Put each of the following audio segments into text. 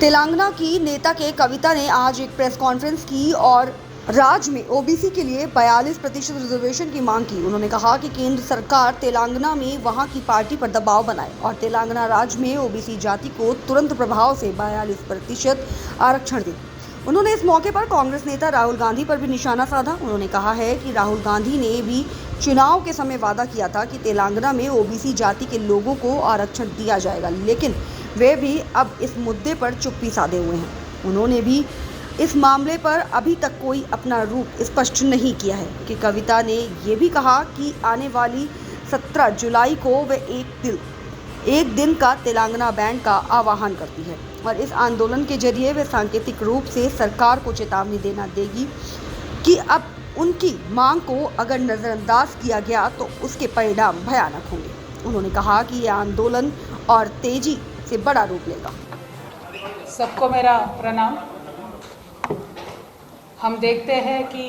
तेलंगाना की नेता के कविता ने आज एक प्रेस कॉन्फ्रेंस की और राज्य में ओबीसी के लिए 42% रिजर्वेशन की मांग की। उन्होंने कहा कि केंद्र सरकार तेलंगाना में वहां की पार्टी पर दबाव बनाए और तेलंगाना राज्य में ओबीसी जाति को तुरंत प्रभाव से 42% आरक्षण दे। उन्होंने इस मौके पर कांग्रेस नेता राहुल गांधी पर भी निशाना साधा। उन्होंने कहा है कि राहुल गांधी ने भी चुनाव के समय वादा किया था कि तेलंगाना में ओबीसी जाति के लोगों को आरक्षण दिया जाएगा, लेकिन वे भी अब इस मुद्दे पर चुप्पी साधे हुए हैं। उन्होंने भी इस मामले पर अभी तक कोई अपना रूप स्पष्ट नहीं किया है कि कविता ने ये भी कहा कि आने वाली 17 जुलाई को वे एक दिन का तेलंगाना बैंड का आह्वान करती है और इस आंदोलन के जरिए वे सांकेतिक रूप से सरकार को चेतावनी देगी कि अब उनकी मांग को अगर नज़रअंदाज किया गया तो उसके परिणाम भयानक होंगे। उन्होंने कहा कि यह आंदोलन और तेजी से बड़ा रूप लेगा। सबको मेरा प्रणाम। हम देखते हैं कि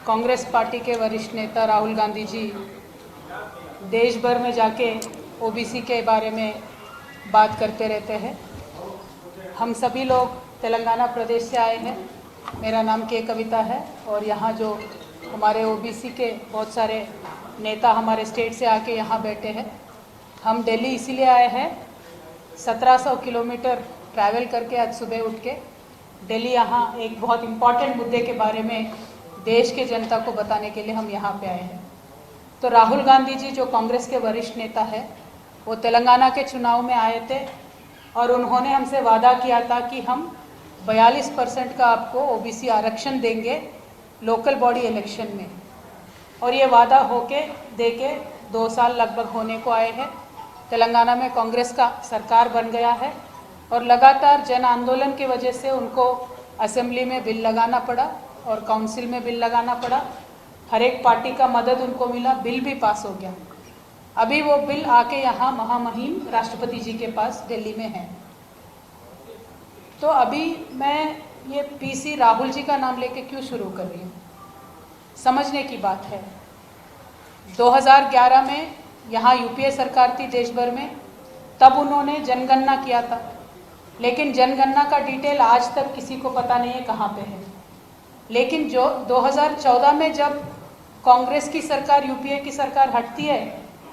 कांग्रेस पार्टी के वरिष्ठ नेता राहुल गांधी जी देश भर में जाके ओबीसी के बारे में बात करते रहते हैं। हम सभी लोग तेलंगाना प्रदेश से आए हैं। मेरा नाम के कविता है और यहाँ जो हमारे ओबीसी के बहुत सारे नेता हमारे स्टेट से आके यहाँ बैठे हैं। हम दिल्ली इसीलिए आए हैं, 1700 किलोमीटर ट्रैवल करके आज सुबह उठ के दिल्ली यहाँ एक बहुत इम्पॉर्टेंट मुद्दे के बारे में देश के जनता को बताने के लिए हम यहाँ पे आए हैं। तो राहुल गांधी जी जो कांग्रेस के वरिष्ठ नेता है, वो तेलंगाना के चुनाव में आए थे और उन्होंने हमसे वादा किया था कि हम 42% का आपको ओबीसी आरक्षण देंगे लोकल बॉडी इलेक्शन में, और ये वादा होके देके 2 साल लगभग होने को आए हैं। तेलंगाना में कांग्रेस का सरकार बन गया है और लगातार जन आंदोलन की वजह से उनको असेंबली में बिल लगाना पड़ा और काउंसिल में बिल लगाना पड़ा। हर एक पार्टी का मदद उनको मिला, बिल भी पास हो गया। अभी वो बिल आके यहाँ महामहिम राष्ट्रपति जी के पास दिल्ली में है। तो अभी मैं ये पीसी राहुल जी का नाम लेके क्यों शुरू कर रही हूँ, समझने की बात है। 2011 में यहाँ यूपीए सरकार थी देश भर में, तब उन्होंने जनगणना किया था, लेकिन जनगणना का डिटेल आज तक किसी को पता नहीं है कहाँ पे है। लेकिन जो 2014 में जब कांग्रेस की सरकार, यूपीए की सरकार हटती है,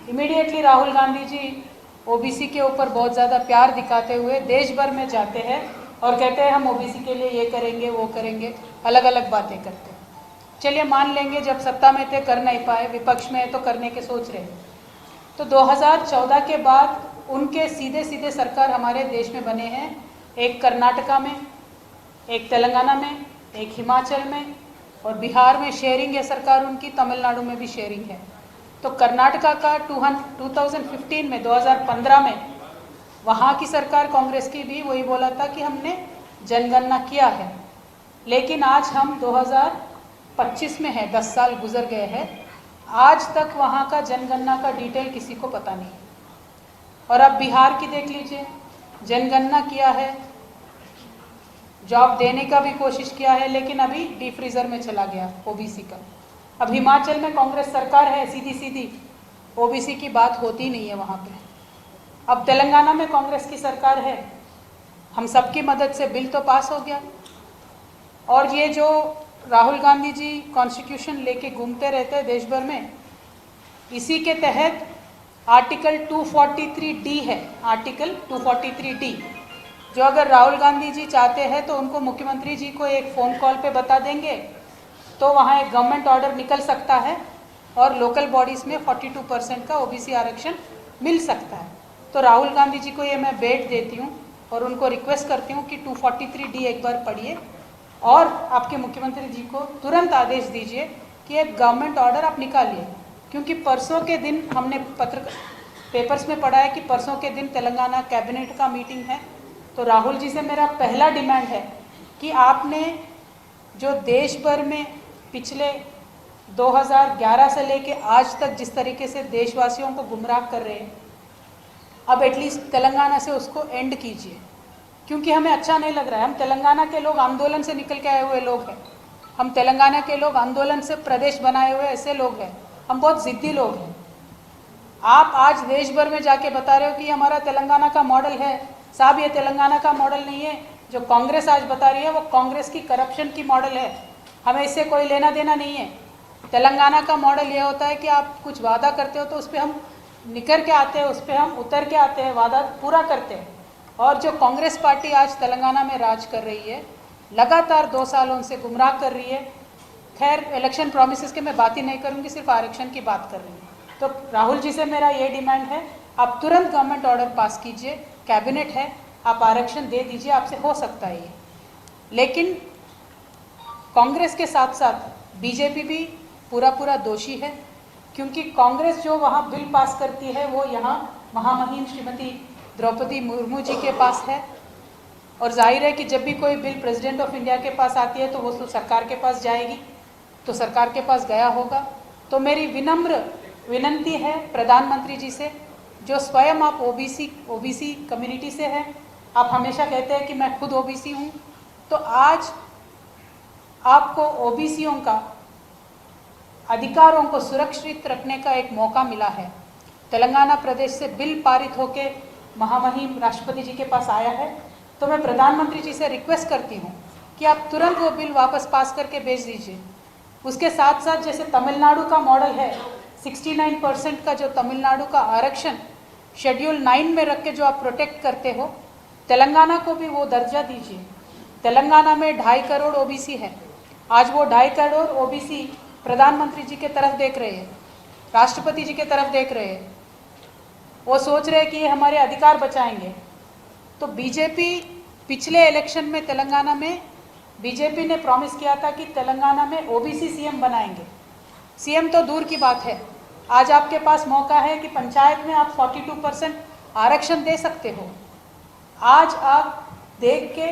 इमीडिएटली राहुल गांधी जी ओबीसी के ऊपर बहुत ज़्यादा प्यार दिखाते हुए देश भर में जाते हैं और कहते हैं हम ओबीसी के लिए ये करेंगे वो करेंगे, अलग अलग बातें करते हैं। चलिए मान लेंगे जब सत्ता में थे कर नहीं पाए, विपक्ष में है तो करने के सोच रहे हैं। तो 2014 के बाद उनके सीधे सीधे सरकार हमारे देश में बने हैं, एक कर्नाटका में, एक तेलंगाना में, एक हिमाचल में और बिहार में शेयरिंग है सरकार उनकी, तमिलनाडु में भी शेयरिंग है। तो कर्नाटका का 2015 में 2015 में वहाँ की सरकार कांग्रेस की भी वही बोला था कि हमने जनगणना किया है, लेकिन आज हम 2025 में है, 10 साल गुजर गए हैं, आज तक वहाँ का जनगणना का डिटेल किसी को पता नहीं। और अब बिहार की देख लीजिए, जनगणना किया है, जॉब देने का भी कोशिश किया है, लेकिन अभी डीफ्रीजर में चला गया ओबीसी का। अब हिमाचल में कांग्रेस सरकार है, सीधी सीधी ओबीसी की बात होती नहीं है वहाँ पे। अब तेलंगाना में कांग्रेस की सरकार है, हम सबकी मदद से बिल तो पास हो गया। और ये जो राहुल गांधी जी कॉन्स्टिट्यूशन लेके घूमते रहते हैं देश भर में, इसी के तहत आर्टिकल 243D है, आर्टिकल 243D, जो अगर राहुल गांधी जी चाहते हैं तो उनको मुख्यमंत्री जी को एक फ़ोन कॉल पे बता देंगे तो वहाँ एक गवर्नमेंट ऑर्डर निकल सकता है और लोकल बॉडीज़ में 42% का ओबीसी आरक्षण मिल सकता है। तो राहुल गांधी जी को ये मैं बेट देती हूँ और उनको रिक्वेस्ट करती हूँ कि 243D एक बार पढ़िए और आपके मुख्यमंत्री जी को तुरंत आदेश दीजिए कि एक गवर्नमेंट ऑर्डर आप निकालिए, क्योंकि परसों के दिन हमने पेपर्स में पढ़ा है कि परसों के दिन तेलंगाना कैबिनेट का मीटिंग है। तो राहुल जी से मेरा पहला डिमांड है कि आपने जो देश भर में पिछले 2011 से लेके आज तक जिस तरीके से देशवासियों को गुमराह कर रहे हैं, अब एटलीस्ट तेलंगाना से उसको एंड कीजिए, क्योंकि हमें अच्छा नहीं लग रहा है। हम तेलंगाना के लोग आंदोलन से निकल के आए हुए लोग हैं, हम तेलंगाना के लोग आंदोलन से प्रदेश बनाए हुए ऐसे लोग हैं, हम बहुत ज़िद्दी लोग हैं। आप आज देश भर में जाके बता रहे हो कि हमारा तेलंगाना का मॉडल है, साहब ये तेलंगाना का मॉडल नहीं है, जो कांग्रेस आज बता रही है वो कांग्रेस की करप्शन की मॉडल है, हमें इससे कोई लेना देना नहीं है। तेलंगाना का मॉडल ये होता है कि आप कुछ वादा करते हो तो उस पर हम निकर के आते हैं, उस पर हम उतर के आते हैं, वादा पूरा करते हैं। और जो कांग्रेस पार्टी आज तेलंगाना में राज कर रही है, लगातार 2 सालों से गुमराह कर रही है। खैर इलेक्शन प्रॉमिसेस के मैं बात ही नहीं करूंगी, सिर्फ आरक्षण की बात कर रही हूँ। तो राहुल जी से मेरा ये डिमांड है, आप तुरंत गवर्नमेंट ऑर्डर पास कीजिए, कैबिनेट है, आप आरक्षण दे दीजिए, आपसे हो सकता है ये। लेकिन कांग्रेस के साथ साथ बीजेपी भी पूरा दोषी है, क्योंकि कांग्रेस जो वहाँ बिल पास करती है वो यहाँ महामहिम श्रीमती द्रौपदी मुर्मू जी के पास है। और जाहिर है कि जब भी कोई बिल प्रेसिडेंट ऑफ इंडिया के पास आती है तो वो तो सरकार के पास जाएगी, तो सरकार के पास गया होगा। तो मेरी विनम्र विनंती है प्रधानमंत्री जी से, जो स्वयं आप ओबीसी कम्युनिटी से हैं, आप हमेशा कहते हैं कि मैं खुद ओबीसी हूँ, तो आज आपको ओबीसीयों का अधिकारों को सुरक्षित रखने का एक मौका मिला है। तेलंगाना प्रदेश से बिल पारित होके महामहिम राष्ट्रपति जी के पास आया है, तो मैं प्रधानमंत्री जी से रिक्वेस्ट करती हूँ कि आप तुरंत वो बिल वापस पास करके भेज दीजिए। उसके साथ साथ जैसे तमिलनाडु का मॉडल है, 69% का जो तमिलनाडु का आरक्षण शेड्यूल 9 में रख के जो आप प्रोटेक्ट करते हो, तेलंगाना को भी वो दर्जा दीजिए। तेलंगाना में 2.5 करोड़ ओबीसी है, आज वो 2.5 करोड़ ओबीसी प्रधानमंत्री जी के तरफ देख रहे हैं, राष्ट्रपति जी के तरफ देख रहे हैं, वो सोच रहे हैं कि ये हमारे अधिकार बचाएंगे। तो बीजेपी पिछले इलेक्शन में तेलंगाना में बीजेपी ने प्रॉमिस किया था कि तेलंगाना में ओबीसी सीएम बनाएंगे। सीएम तो दूर की बात है, आज आपके पास मौका है कि पंचायत में आप 42% आरक्षण दे सकते हो। आज आप देख के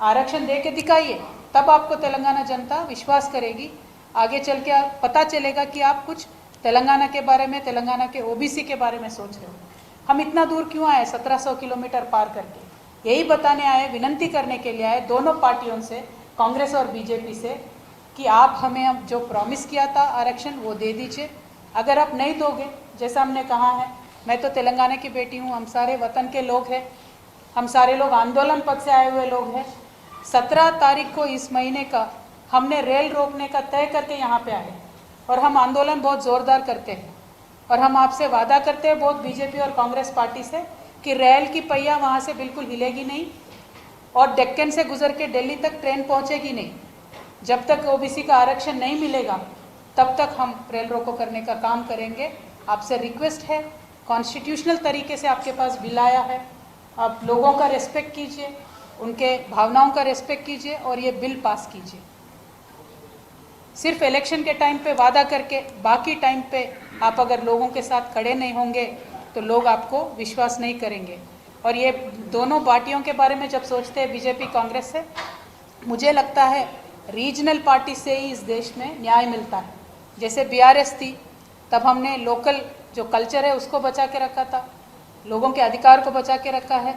आरक्षण दे के दिखाइए, तब आपको तेलंगाना जनता विश्वास करेगी। आगे चल के पता चलेगा कि आप कुछ तेलंगाना के बारे में, तेलंगाना के ओबीसी के बारे में सोच रहे हो। हम इतना दूर क्यों आए, 1700 किलोमीटर पार करके? यही बताने आए, विनंती करने के लिए आए दोनों पार्टियों से, कांग्रेस और बीजेपी से, कि आप हमें अब जो प्रॉमिस किया था आरक्षण वो दे दीजिए। अगर आप नहीं दोगे, जैसा हमने कहा है, मैं तो तेलंगाना की बेटी हूँ, हम सारे वतन के लोग हैं, हम सारे लोग आंदोलन पथ से आए हुए लोग हैं। 17 तारीख को इस महीने का हमने रेल रोकने का तय करके यहाँ पे आए, और हम आंदोलन बहुत ज़ोरदार करते हैं, और हम आपसे वादा करते हैं बहुत बीजेपी और कांग्रेस पार्टी से कि रेल की पहिया वहाँ से बिल्कुल हिलेगी नहीं, और डेक्कन से गुजर के दिल्ली तक ट्रेन पहुँचेगी नहीं। जब तक ओबीसी का आरक्षण नहीं मिलेगा तब तक हम रेल रोको करने का काम करेंगे। आपसे रिक्वेस्ट है, कॉन्स्टिट्यूशनल तरीके से आपके पास बिल आया है, आप लोगों का रेस्पेक्ट कीजिए, उनके भावनाओं का रेस्पेक्ट कीजिए और ये बिल पास कीजिए। सिर्फ इलेक्शन के टाइम पे वादा करके बाकी टाइम पे आप अगर लोगों के साथ खड़े नहीं होंगे तो लोग आपको विश्वास नहीं करेंगे। और ये दोनों पार्टियों के बारे में जब सोचते हैं बीजेपी कांग्रेस से, मुझे लगता है रीजनल पार्टी से ही इस देश में न्याय मिलता है। जैसे बीआरएस थी, तब हमने लोकल जो कल्चर है उसको बचा के रखा था, लोगों के अधिकार को बचा के रखा है,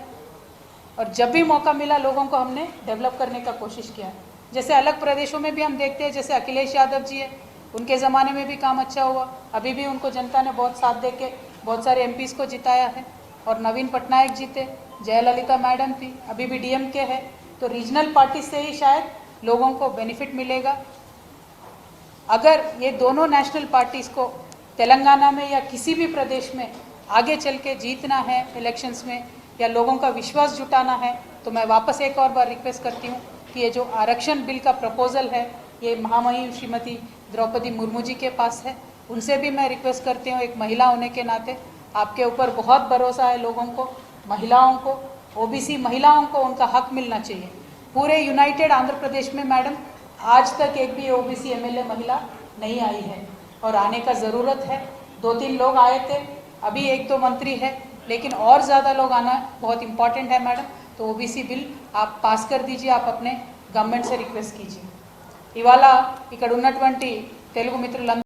और जब भी मौका मिला लोगों को हमने डेवलप करने का कोशिश किया। जैसे अलग प्रदेशों में भी हम देखते हैं, जैसे अखिलेश यादव जी है, उनके ज़माने में भी काम अच्छा हुआ, अभी भी उनको जनता ने बहुत साथ दे के बहुत सारे एमपीज़ को जिताया है, और नवीन पटनायक जीते, जयललिता मैडम थी, अभी भी डीएमके है। तो रीजनल पार्टी से ही शायद लोगों को बेनिफिट मिलेगा। अगर ये दोनों नेशनल पार्टीज़ को तेलंगाना में या किसी भी प्रदेश में आगे चल के जीतना है इलेक्शंस में, या लोगों का विश्वास जुटाना है, तो मैं वापस एक और बार रिक्वेस्ट करती हूँ कि ये जो आरक्षण बिल का प्रपोजल है, ये महामहिम श्रीमती द्रौपदी मुर्मू जी के पास है। उनसे भी मैं रिक्वेस्ट करती हूँ, एक महिला होने के नाते आपके ऊपर बहुत भरोसा है लोगों को, महिलाओं को, ओबीसी महिलाओं को उनका हक मिलना चाहिए। पूरे यूनाइटेड आंध्र प्रदेश में मैडम आज तक एक भी ओबीसी एमएलए महिला नहीं आई है, और आने का ज़रूरत है। 2-3 लोग आए थे, अभी 1-2 मंत्री है, लेकिन और ज़्यादा लोग आना बहुत इम्पॉर्टेंट है मैडम। तो ओबीसी बिल आप पास कर दीजिए, आप अपने गवर्नमेंट से रिक्वेस्ट कीजिए। ఇవాళ ఇక్కడ ఉన్నటువంటి తెలుగు మిత్రులందరూ